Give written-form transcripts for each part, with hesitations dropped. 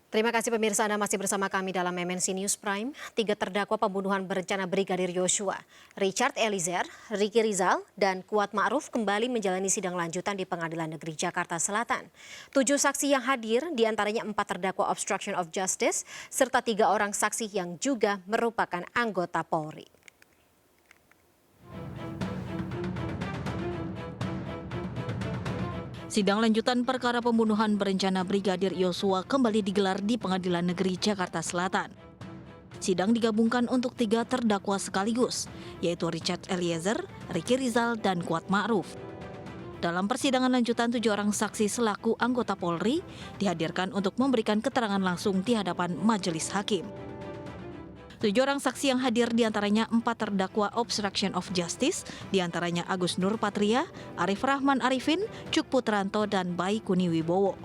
Terima kasih pemirsa Anda masih bersama kami dalam MNC News Prime. 3 terdakwa pembunuhan berencana Brigadir Yosua, Richard Eliezer, Ricky Rizal, dan Kuat Ma'ruf kembali menjalani sidang lanjutan di Pengadilan Negeri Jakarta Selatan. 7 saksi yang hadir, diantaranya 4 terdakwa obstruction of justice, serta 3 orang saksi yang juga merupakan anggota Polri. Sidang lanjutan perkara pembunuhan berencana Brigadir Yosua kembali digelar di Pengadilan Negeri Jakarta Selatan. Sidang digabungkan untuk 3 terdakwa sekaligus, yaitu Richard Eliezer, Ricky Rizal, dan Kuat Ma'ruf. Dalam persidangan lanjutan, 7 orang saksi selaku anggota Polri dihadirkan untuk memberikan keterangan langsung di hadapan majelis hakim. 7 orang saksi yang hadir diantaranya 4 terdakwa obstruction of justice, diantaranya Agus Nur Patria, Arif Rahman Arifin, Cuk Putranto, dan Baikuni Wibowo.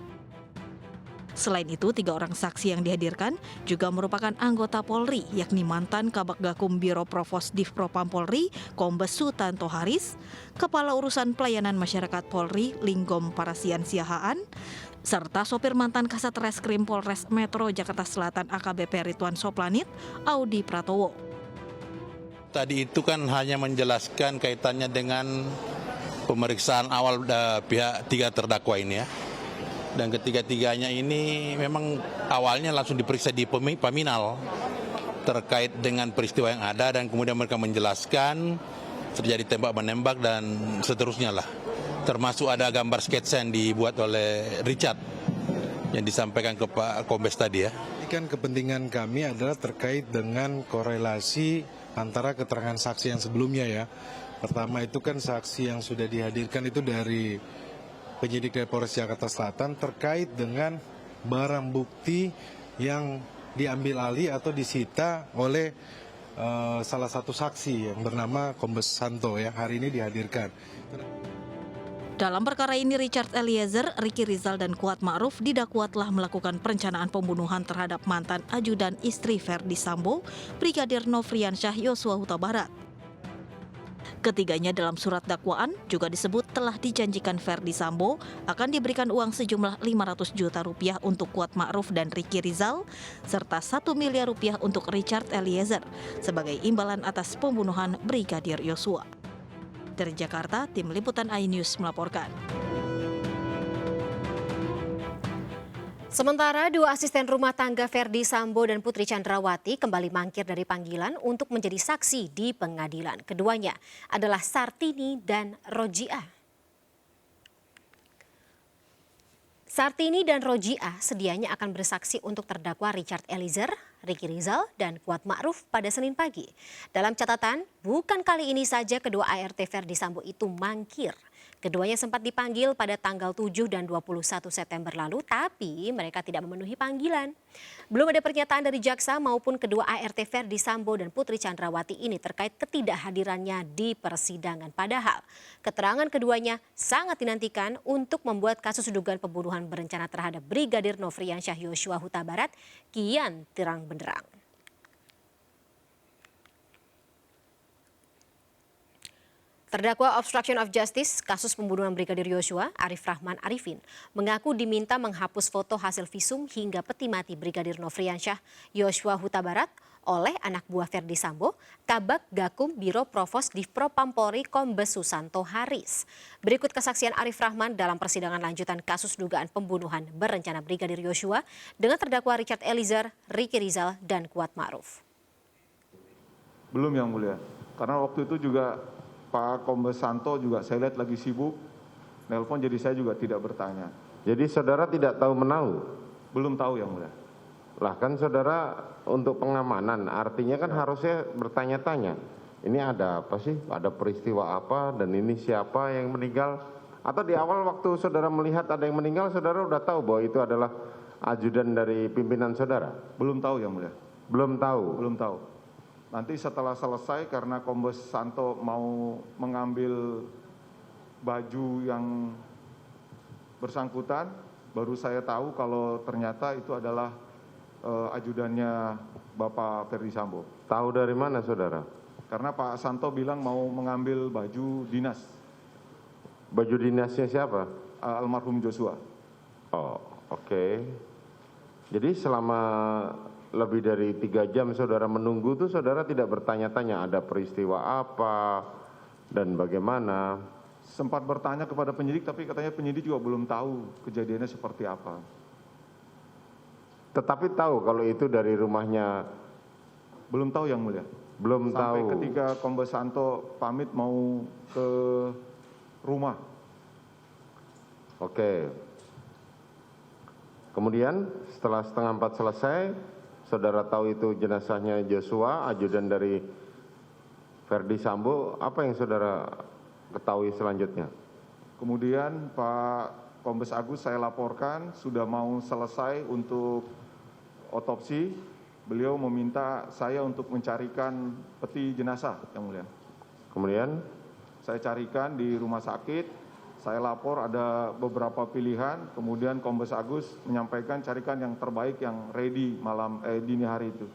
Selain itu, 3 orang saksi yang dihadirkan juga merupakan anggota Polri, yakni mantan Kabag Gakum Biro Provos Divpropam Polri, Kombes Sutanto Haris, Kepala Urusan Pelayanan Masyarakat Polri, Linggom Parasian Siahaan, serta sopir mantan Kasat Reskrim Polres Metro Jakarta Selatan AKBP Ridwan Soplanit, Audi Pratowo. Tadi itu kan hanya menjelaskan kaitannya dengan pemeriksaan awal pihak 3 terdakwa ini ya. Dan ketiga-tiganya ini memang awalnya langsung diperiksa di Paminal terkait dengan peristiwa yang ada, dan kemudian mereka menjelaskan terjadi tembak-menembak dan seterusnya lah. Termasuk ada gambar sketsa yang dibuat oleh Richard yang disampaikan ke Pak Kombes tadi ya. Ini kan kepentingan kami adalah terkait dengan korelasi antara keterangan saksi yang sebelumnya ya. Pertama itu kan saksi yang sudah dihadirkan itu dari penyidik dari Polres Jakarta Selatan terkait dengan barang bukti yang diambil alih atau disita oleh salah satu saksi yang bernama Kombes Santo yang hari ini dihadirkan. Dalam perkara ini, Richard Eliezer, Ricky Rizal, dan Kuat Ma'ruf didakwa telah melakukan perencanaan pembunuhan terhadap mantan ajudan istri Verdi Sambo, Brigadir Nofriansyah Yosua Huta Barat. Ketiganya dalam surat dakwaan juga disebut telah dijanjikan Verdi Sambo akan diberikan uang sejumlah 500 juta rupiah untuk Kuat Ma'ruf dan Ricky Rizal, serta 1 miliar rupiah untuk Richard Eliezer sebagai imbalan atas pembunuhan Brigadir Yosua. Dari Jakarta, tim liputan iNews melaporkan. Sementara 2 asisten rumah tangga Verdi Sambo dan Putri Chandrawati kembali mangkir dari panggilan untuk menjadi saksi di pengadilan. Keduanya adalah Sartini dan Rojiah. Sartini dan Rojiah sedianya akan bersaksi untuk terdakwa Richard Eliezer, Ricky Rizal, dan Kuat Ma'ruf pada Senin pagi. Dalam catatan, bukan kali ini saja kedua ART Verdi Sambo itu mangkir. Keduanya sempat dipanggil pada tanggal 7 dan 21 September lalu, tapi mereka tidak memenuhi panggilan. Belum ada pernyataan dari jaksa maupun kedua ART Verdi Sambo dan Putri Chandrawati ini terkait ketidakhadirannya di persidangan. Padahal keterangan keduanya sangat dinantikan untuk membuat kasus dugaan pembunuhan berencana terhadap Brigadir Nofriansyah Yosua Huta Barat kian terang benderang. Terdakwa obstruction of justice kasus pembunuhan Brigadir Yosua, Arif Rahman Arifin, mengaku diminta menghapus foto hasil visum hingga peti mati Brigadir Nofriansyah Yosua Huta Barat oleh anak buah Verdi Sambo, Kabag Gakum Biro Provos Divpropam Polri Kombes Susanto Haris. Berikut kesaksian Arif Rahman dalam persidangan lanjutan kasus dugaan pembunuhan berencana Brigadir Yosua dengan terdakwa Richard Eliezer, Ricky Rizal, dan Kuat Ma'ruf. Belum, Yang Mulia, karena waktu itu juga Pak Kombes Santo juga saya lihat lagi sibuk, nelpon, jadi saya juga tidak bertanya. Jadi saudara tidak tahu menahu? Belum tahu, Yang Mulia. Lah kan saudara untuk pengamanan, artinya kan harusnya bertanya-tanya. Ini ada apa sih? Ada peristiwa apa dan ini siapa yang meninggal? Atau di awal waktu saudara melihat ada yang meninggal, saudara udah tahu bahwa itu adalah ajudan dari pimpinan saudara? Belum tahu, Yang Mulia. Belum tahu? Belum tahu. Nanti setelah selesai karena Kombes Santo mau mengambil baju yang bersangkutan, baru saya tahu kalau ternyata itu adalah ajudannya Bapak Verdi Sambo. Tahu dari mana saudara? Karena Pak Santo bilang mau mengambil baju dinas. Baju dinasnya siapa? Almarhum Joshua. Oh, oke. Jadi selama lebih dari 3 jam saudara menunggu tuh saudara tidak bertanya-tanya ada peristiwa apa dan bagaimana? Sempat bertanya kepada penyidik, tapi katanya penyidik juga belum tahu kejadiannya seperti apa. Tetapi tahu kalau itu dari rumahnya? Belum tahu Yang Mulia. Belum Sampai tahu. ketika Kombes Santo pamit mau ke rumah. Oke. Kemudian setelah 3:30 selesai, saudara tahu itu jenazahnya Joshua, ajudan dari Verdi Sambo, apa yang saudara ketahui selanjutnya? Kemudian Pak Kombes Agus saya laporkan sudah mau selesai untuk otopsi. Beliau meminta saya untuk mencarikan peti jenazah, Yang Mulia. Kemudian Saya carikan di rumah sakit, saya lapor ada beberapa pilihan, kemudian Kombes Agus menyampaikan carikan yang terbaik yang ready dini hari itu.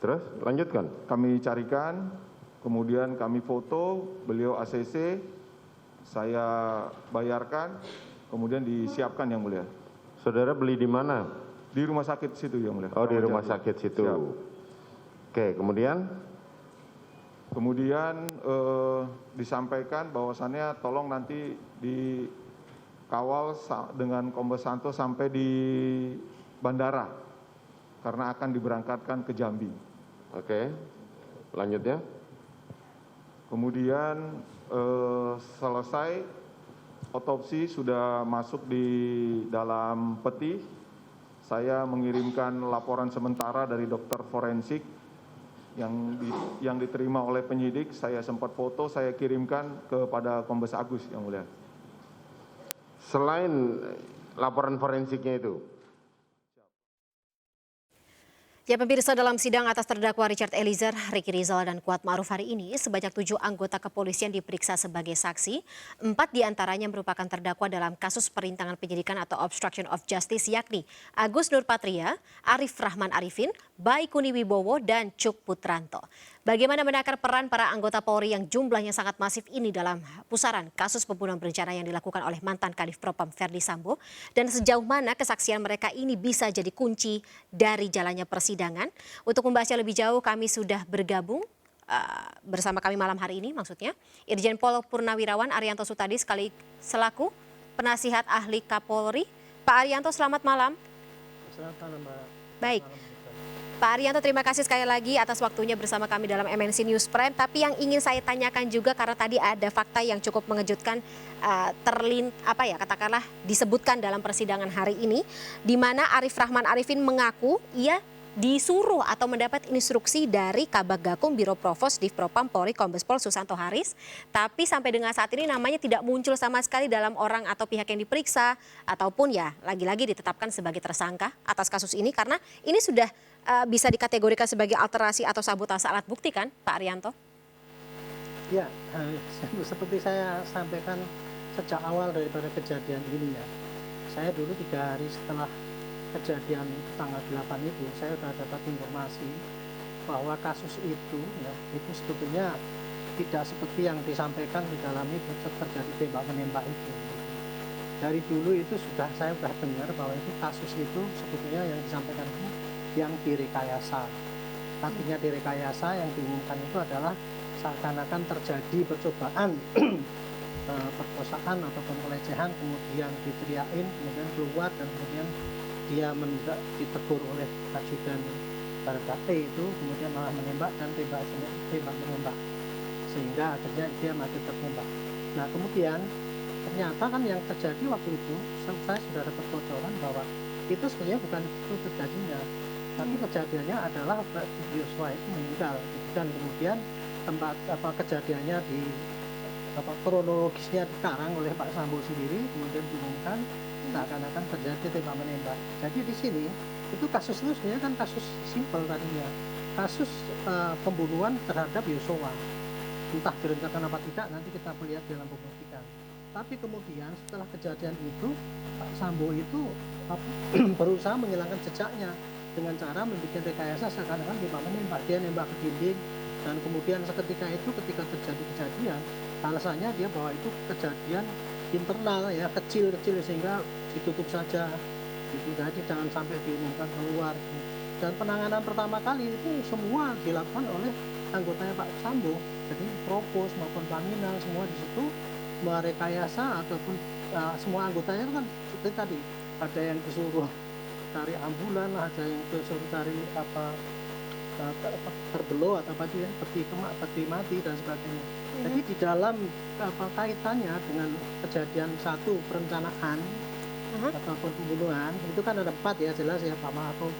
terus lanjutkan. Kami carikan, kemudian kami foto, beliau ACC, saya bayarkan, kemudian disiapkan Yang Mulia. Saudara beli di mana? Di rumah sakit situ Yang Mulia. Oh, di Ramadjati. rumah sakit situ. Siap. Oke, Kemudian disampaikan bahwasannya tolong nanti dikawal dengan Kombes Santo sampai di bandara karena akan diberangkatkan ke Jambi. Oke. Lanjut ya. Kemudian selesai otopsi sudah masuk di dalam peti. Saya mengirimkan laporan sementara dari dokter forensik yang diterima oleh penyidik. Saya sempat foto, saya kirimkan kepada Kombes Agus Yang Mulia. Selain laporan forensiknya itu, Ya pemirsa, dalam sidang atas terdakwa Richard Eliezer, Ricky Rizal, dan Kuat Ma'ruf hari ini, sebanyak 7 anggota kepolisian diperiksa sebagai saksi. 4 diantaranya merupakan terdakwa dalam kasus perintangan penyidikan atau obstruction of justice, yakni Agus Nurpatria, Arif Rahman Arifin, Baikuni Wibowo, dan Cuk Putranto. Bagaimana menakar peran para anggota Polri yang jumlahnya sangat masif ini dalam pusaran kasus pembunuhan berencana yang dilakukan oleh mantan Kadif Propam Verdi Sambo, dan sejauh mana kesaksian mereka ini bisa jadi kunci dari jalannya persidangan. Untuk membahasnya lebih jauh, kami sudah bergabung bersama kami malam hari ini, maksudnya Irjen Pol Purnawirawan Arianto Sutadi selaku penasihat ahli Kapolri. Pak Arianto, selamat malam. Selamat malam, Mbak. Baik. Pak Arianto, terima kasih sekali lagi atas waktunya bersama kami dalam MNC News Prime. Tapi yang ingin saya tanyakan juga, karena tadi ada fakta yang cukup mengejutkan katakanlah disebutkan dalam persidangan hari ini, di mana Arif Rahman Arifin mengaku ia disuruh atau mendapat instruksi dari Kabag Gakum Biro Provos Div Propam Polri Kombes Pol Susanto Haris, tapi sampai dengan saat ini namanya tidak muncul sama sekali dalam orang atau pihak yang diperiksa, ataupun ya lagi-lagi ditetapkan sebagai tersangka atas kasus ini, karena ini sudah bisa dikategorikan sebagai alterasi atau sabotase alat bukti kan, Pak Arianto? Ya, seperti saya sampaikan sejak awal daripada kejadian ini ya. Saya dulu 3 hari setelah kejadian tanggal 8 itu, saya sudah dapat informasi bahwa kasus itu ya, itu sebetulnya tidak seperti yang disampaikan di dalam itu terjadi tembak menembak itu. Dari dulu itu saya sudah dengar bahwa itu kasus itu sebetulnya yang disampaikan itu yang direkayasa. Artinya direkayasa, yang diumumkan itu adalah seakan-akan terjadi percobaan perkosaan ataupun pelecehan, kemudian diteriakin, kemudian keluar, dan kemudian dia ditegur oleh ajudan Baradae itu, kemudian malah menembak dan tembak menembak, sehingga akhirnya dia mati tertembak. Nah kemudian ternyata kan yang terjadi waktu itu, saya sudah dapat bocoran bahwa itu sebenarnya bukan itu terjadinya, tapi kejadiannya adalah Joshua itu meninggal, dan kemudian tempat kejadiannya di kronologisnya dikarang oleh Pak Sambo sendiri, kemudian diumumkan seakan-akan terjadi tembak menembak. Jadi di sini itu kasus itu sebenarnya kan kasus simpel tadinya, kasus pembunuhan terhadap Joshua, entah direncanakan apa tidak nanti kita lihat dalam pembuktian. Tapi kemudian setelah kejadian itu Pak Sambo itu berusaha menghilangkan jejaknya dengan cara membuat rekayasa seakan-akan tembak menembak, dia nembak ke dinding, dan kemudian seketika itu ketika terjadi kejadian, alasannya dia bahwa itu kejadian internal ya, kecil-kecil sehingga ditutup saja. gitu. Jadi jangan sampai diumumkan keluar. Dan penanganan pertama kali itu semua dilakukan oleh anggotanya Pak Sambo. Jadi Propos maupun Paminal semua di situ merekayasa ataupun semua anggotanya itu kan seperti tadi, ada yang disuruh cari ambulan, ada yang disuruh cari terbelo atau apa itu ya, peti mati dan sebagainya. Jadi di dalam kaitannya dengan kejadian satu perencanaan ataupun pembunuhan itu kan ada 4 ya, jelas ya, Pak Mahfud,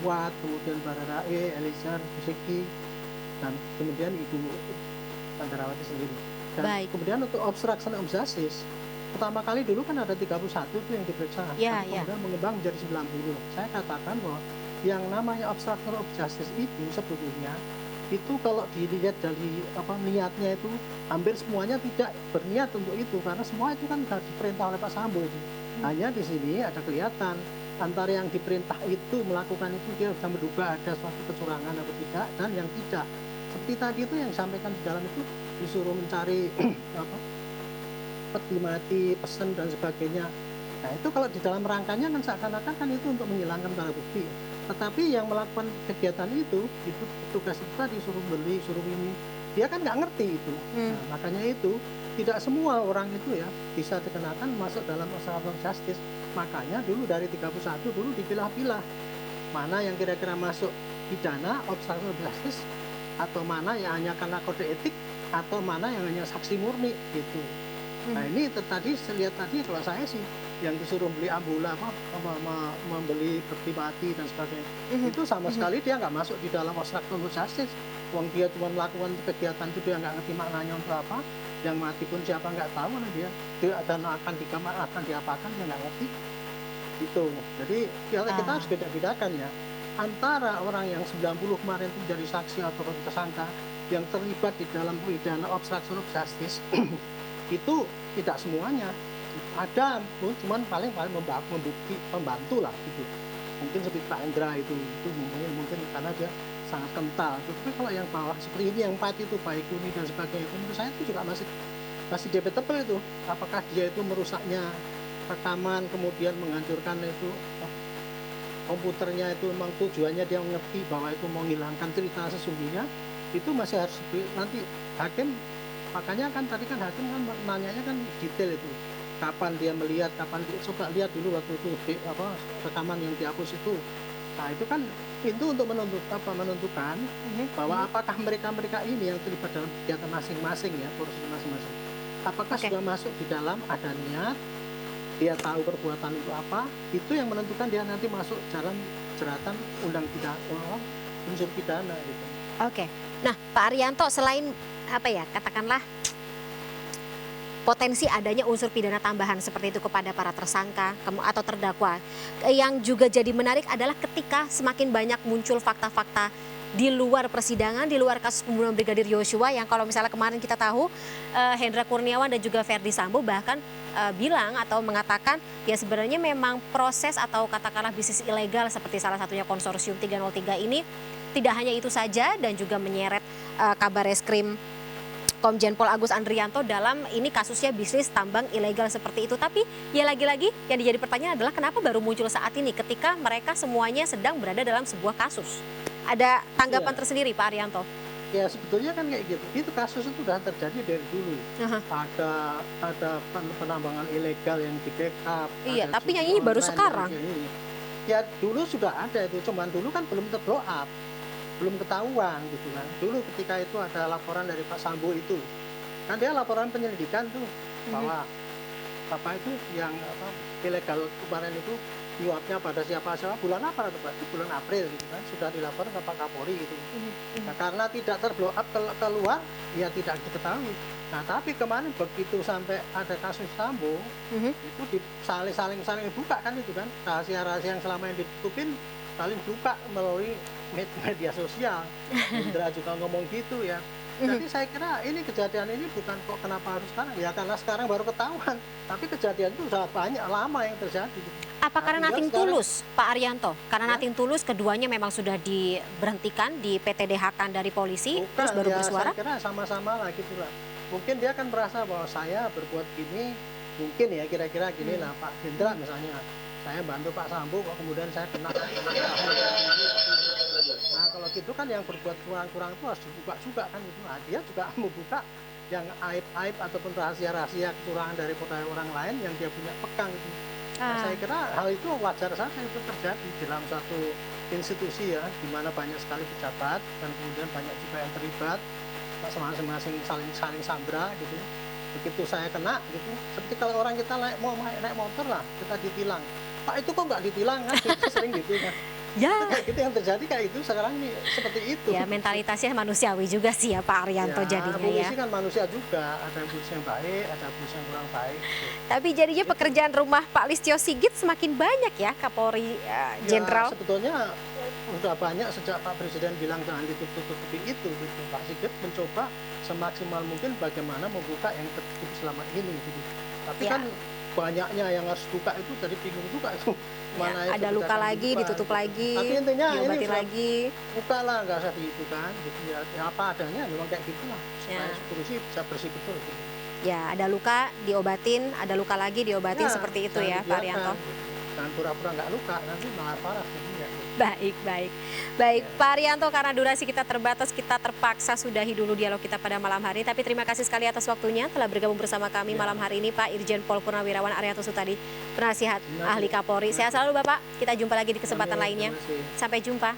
Kuat, kemudian Baradae, Eliezer, Busiki, dan kemudian Ibu Chandrawati sendiri. Dan Baik. kemudian untuk obstruction of justice, pertama kali dulu kan ada 31 itu yang diperiksa, Ya, tapi ya. kemudian mengembang menjadi 90. Saya katakan bahwa yang namanya obstruction of justice itu sebetulnya itu kalau dilihat dari niatnya itu hampir semuanya tidak berniat untuk itu, karena semua itu kan sudah diperintah oleh Pak Sambo itu. Hanya di sini ada kelihatan antara yang diperintah itu melakukan itu dia sudah menduga ada suatu kecurangan atau tidak, dan yang tidak. Seperti tadi itu yang disampaikan di dalam itu disuruh mencari peti mati, pesan dan sebagainya. Nah itu kalau di dalam rangkanya kan seakan-akan kan itu untuk menghilangkan barang bukti. Tetapi yang melakukan kegiatan itu tugas itu tadi suruh beli, suruh ini, dia kan nggak ngerti itu. Nah, makanya itu tidak semua orang itu ya bisa dikenakan masuk dalam obstruction of justice. Makanya dulu dari 31 dulu dipilah-pilah mana yang kira-kira masuk pidana obstruction of justice, atau mana yang hanya karena kode etik, atau mana yang hanya saksi murni gitu. Nah ini tadi saya lihat tadi, kalau saya sih yang disuruh beli ambulan membeli peti mati dan sebagainya, itu sama sekali dia nggak masuk di dalam obstruction of justice. Wong dia cuma melakukan kegiatan itu, dia nggak ngerti maknanya untuk apa, yang mati pun siapa nggak tahu, dia dan akan diapakan dia nggak ngerti itu. Jadi kita harus beda-bedakan ya antara orang yang 90 kemarin itu jadi saksi atau tersangka yang terlibat di dalam pidana obstruction of justice itu tidak semuanya. Ada cuman paling membantu lah gitu. Mungkin seperti Pak Endra itu mungkin karena dia sangat kental. Tapi kalau yang bawah seperti ini, yang 4 itu baik ini dan sebagainya, itu menurut saya itu juga masih debatable itu. Apakah dia itu merusaknya rekaman, kemudian menghancurkan itu komputernya, itu memang tujuannya dia mengerti bahwa itu menghilangkan cerita sesungguhnya, itu masih harus nanti hakim. Makanya kan tadi kan hakim kan nanyanya kan detail itu. Kapan dia melihat, kapan dia coba lihat dulu waktu itu rekaman yang dihapus itu. Nah itu kan pintu untuk menentukan bahwa apakah mereka ini yang terlibat dalam kegiatan masing-masing ya, proses masing-masing. Apakah sudah masuk di dalam, ada niat, dia tahu perbuatan itu apa, itu yang menentukan dia nanti masuk dalam jeratan unsur pidana gitu. Oke. Nah, Pak Arianto, selain katakanlah potensi adanya unsur pidana tambahan seperti itu kepada para tersangka atau terdakwa, yang juga jadi menarik adalah ketika semakin banyak muncul fakta-fakta di luar persidangan, di luar kasus pembunuhan Brigadir Yosua, yang kalau misalnya kemarin kita tahu Hendra Kurniawan dan juga Verdi Sambo bahkan bilang atau mengatakan ya sebenarnya memang proses atau katakanlah bisnis ilegal seperti salah satunya konsorsium 303 ini tidak hanya itu saja, dan juga menyeret Kabar Reskrim Komjen Pol Agus Andrianto dalam ini kasusnya bisnis tambang ilegal seperti itu. Tapi ya lagi-lagi yang jadi pertanyaan adalah kenapa baru muncul saat ini ketika mereka semuanya sedang berada dalam sebuah kasus. Ada tanggapan tersendiri Pak Arianto? Ya sebetulnya kan kayak gitu. Itu kasus itu sudah terjadi dari dulu. Ada penambangan ilegal yang di backup. Iya, tapi yang ini baru sekarang. Ya dulu sudah ada itu, cuman dulu kan belum terblow up, belum ketahuan gitu kan. Dulu ketika itu ada laporan dari Pak Sambo itu, kan dia laporan penyelidikan tuh bahwa itu yang ilegal kemarin itu nyuapnya pada siapa bulan apa itu Pak? Bulan April gitu kan, sudah dilaporkan ke Pak Kapolri gitu. Nah, karena tidak terblow up keluar, ya tidak diketahui. Nah tapi kemarin begitu sampai ada kasus Sambo, itu saling buka kan itu kan, rahasia-rahasia yang selama ini ditutupin saling buka melalui media sosial. Indra juga ngomong gitu ya. Jadi saya kira ini kejadian ini bukan kok kenapa harus sekarang, ya karena sekarang baru ketahuan. Tapi kejadian itu sudah banyak lama yang terjadi. Apa karena Nating Tulus, Pak Arianto? Karena Nating Tulus keduanya memang sudah diberhentikan, di PTDH-kan dari polisi, terus baru bersuara? Saya kira sama-sama lah gitu lah. Mungkin dia kan merasa bahwa saya berbuat gini, mungkin ya kira-kira gini lah Pak Hendra misalnya. Saya bantu Pak Sambo kok kemudian saya kena. Nah kalau gitu kan yang berbuat kurang-kurang itu harus dibuka juga kan gitu. Nah dia juga membuka yang aib-aib ataupun rahasia-rahasia kekurangan dari orang lain yang dia punya pegang gitu. Nah, saya kira hal itu wajar saja itu terjadi dalam satu institusi ya, di mana banyak sekali pejabat dan kemudian banyak juga yang terlibat, masing-masing saling sandra gitu. Begitu saya kena gitu, seperti kalau orang kita naik motor lah, kita ditilang. Pak itu kok nggak ditilang kan, gitu, sering gitu ya. Ya. Kayak gitu yang terjadi kayak itu sekarang nih seperti itu. Ya mentalitasnya manusiawi juga sih ya Pak Arianto jadinya ya. Polisi kan manusia juga, ada polisi yang baik, ada polisi yang kurang baik. Gitu. Tapi jadinya pekerjaan rumah Pak Listio Sigit semakin banyak ya Kapolri Jenderal. Ya, sebetulnya sudah banyak sejak Pak Presiden bilang jangan ditutup-tutupi itu gitu. Pak Sigit mencoba semaksimal mungkin bagaimana membuka yang tertutup selama ini gitu. Tapi kan banyaknya yang harus buka itu jadi bingung juga itu. Mana ada luka lagi, ditutup lagi, tapi intinya diobati ini lagi. Buka lah, nggak usah itu kan. Gitu ya, apa adanya memang kayak gitu lah. Supaya polisi bisa bersih betul. Gitu. Ya, ada luka diobatin, ada luka lagi diobatin seperti itu ya Pak Arianto. Dan pura-pura nggak luka, nanti malah parah. Ya. Baik Pak Arianto, karena durasi kita terbatas, kita terpaksa sudahi dulu dialog kita pada malam hari. Tapi terima kasih sekali atas waktunya telah bergabung bersama kami malam hari ini Pak Irjen Pol Purnawirawan Arianto Sutadi, penasihat ahli Kapolri. Sehat selalu Bapak, kita jumpa lagi di kesempatan lainnya. Sampai jumpa.